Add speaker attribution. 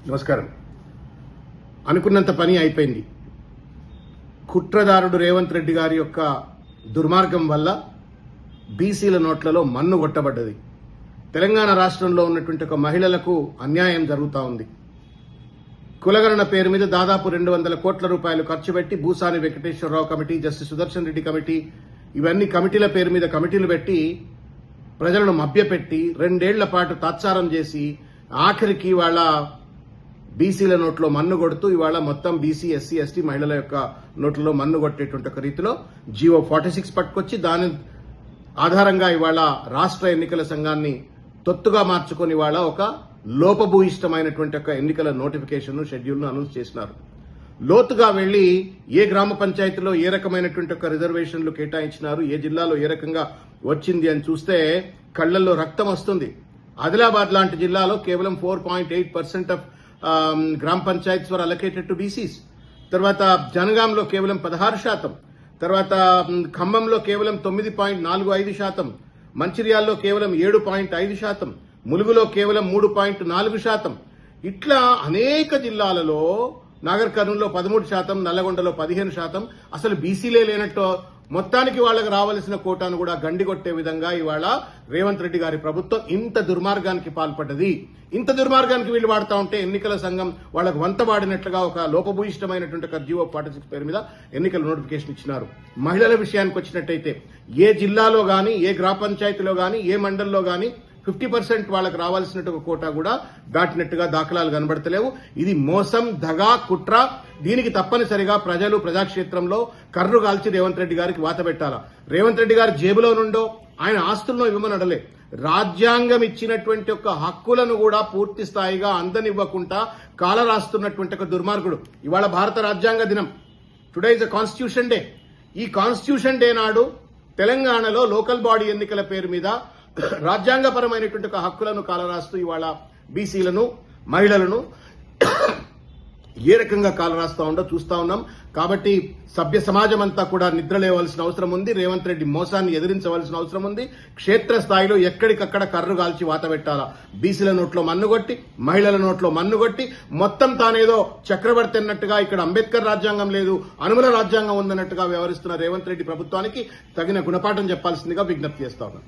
Speaker 1: నమస్కారం. అనుకున్నంత పని అయిపోయింది. కుట్రదారుడు రేవంత్ రెడ్డి గారి యొక్క దుర్మార్గం వల్ల బీసీల నోట్లలో మన్ను కొట్టబడ్డది. తెలంగాణ రాష్ట్రంలో ఉన్నటువంటి ఒక మహిళలకు అన్యాయం జరుగుతూ ఉంది. కులగణన పేరు మీద దాదాపు 200 కోట్ల రూపాయలు ఖర్చు పెట్టి Bhusani Venkateswararao committee, justice Sudarshan Reddy committee, ఇవన్నీ కమిటీల పేరు మీద కమిటీలు పెట్టి ప్రజలను మభ్యపెట్టి 2 ఏళ్ల పాటు తాత్సారం చేసి ఆఖరికి వాళ్ళ బీసీల నోట్లో మన్ను కొడుతూ ఇవాళ మొత్తం బీసీ, ఎస్సీ, ఎస్టీ మహిళల యొక్క నోట్లలో మన్ను కొట్టేటువంటి ఒక రీతిలో జీవో 46 పట్టుకొచ్చి దాని ఆధారంగా ఇవాళ రాష్ట్ర ఎన్నికల సంఘాన్ని తొత్తుగా మార్చుకొని ఇవాళ ఒక లోపభూయిష్టమైనటువంటి ఒక ఎన్నికల నోటిఫికేషన్ షెడ్యూల్ను అనౌన్స్ చేసినారు. లోతుగా వెళ్లి ఏ గ్రామ పంచాయతీలో ఏ రకమైనటువంటి ఒక రిజర్వేషన్లు కేటాయించినారు, ఏ జిల్లాలో ఏ రకంగా వచ్చింది అని చూస్తే కళ్లల్లో రక్తం వస్తుంది. ఆదిలాబాద్ లాంటి జిల్లాలో కేవలం 4.8% ఆఫ్ గ్రామ పంచాయత్స్ వర్ అలొకేటెడ్ టు బీసీస్. తర్వాత జనగాంలో కేవలం 16%, తర్వాత ఖమ్మంలో కేవలం 9.45%, మంచిర్యాలలో కేవలం 7.5%, ములుగులో కేవలం 3.4%. ఇట్లా అనేక జిల్లాలలో, నాగర్ కర్నూలులో 13%, నల్లగొండలో 15%, అసలు బీసీలే లేనట్టు మొత్తానికి వాళ్లకు రావాల్సిన కోటాను కూడా గండికొట్టే విధంగా ఇవాళ రేవంత్ రెడ్డి గారి ప్రభుత్వం ఇంత దుర్మార్గానికి పాల్పడ్డది. ఇంత దుర్మార్గానికి వీళ్ళు వాడుతూ ఉంటే ఎన్నికల సంఘం వాళ్లకు వంతవాడినట్లుగా ఒక లోపభూయిష్టమైనటువంటి ఒక జీవో 46 పేరు మీద ఎన్నికల నోటిఫికేషన్ ఇచ్చినారు. మహిళల విషయానికి వచ్చినట్టయితే ఏ జిల్లాలో గాని, ఏ గ్రామ పంచాయతీలో గాని, ఏ మండలంలో గాని 50% వాళ్ళకు రావాల్సినట్టు ఒక కోటా కూడా దాటినట్టుగా దాఖలాలు కనబడతలేవు. ఇది మోసం, దగా, కుట్ర. దీనికి తప్పనిసరిగా ప్రజలు ప్రజాక్షేత్రంలో కర్రు కాల్చి రేవంత్ రెడ్డి గారికి వాత పెట్టాలా. రేవంత్ రెడ్డి గారి జేబులో నుండో ఆయన ఆస్తులను ఇవ్వమనడలే, రాజ్యాంగం ఇచ్చినటువంటి ఒక హక్కులను కూడా పూర్తి స్థాయిగా అందనివ్వకుండా కాలరాస్తున్నటువంటి ఒక దుర్మార్గుడు. ఇవాళ భారత రాజ్యాంగ దినం. Today is a constitution day. ఈ కాన్స్టిట్యూషన్ డే నాడు తెలంగాణలో లోకల్ బాడీ ఎన్నికల పేరు మీద రాజ్యాంగపరమైనటువంటి ఒక హక్కులను కాలరాస్తూ ఇవాళ బీసీలను, మహిళలను ఏ రకంగా కాలరాస్తా ఉందో చూస్తా ఉన్నాం. కాబట్టి సభ్య సమాజం అంతా కూడా నిద్రలేవలసిన అవసరం ఉంది. రేవంత్ రెడ్డి మోసాన్ని ఎదిరించవలసిన అవసరం ఉంది. క్షేత్రస్థాయిలో ఎక్కడికక్కడ కర్రు కాల్చి వాత పెట్టాలా. బీసీల నోట్లో మన్నుగొట్టి, మహిళల నోట్లో మన్నుగొట్టి, మొత్తం తానేదో చక్రవర్తి అన్నట్టుగా ఇక్కడ అంబేద్కర్ రాజ్యాంగం లేదు, అనుముల రాజ్యాంగం ఉందన్నట్టుగా వ్యవహరిస్తున్న రేవంత్ రెడ్డి ప్రభుత్వానికి తగిన గుణపాఠం చెప్పాల్సిందిగా విజ్ఞప్తి చేస్తా ఉన్నాం.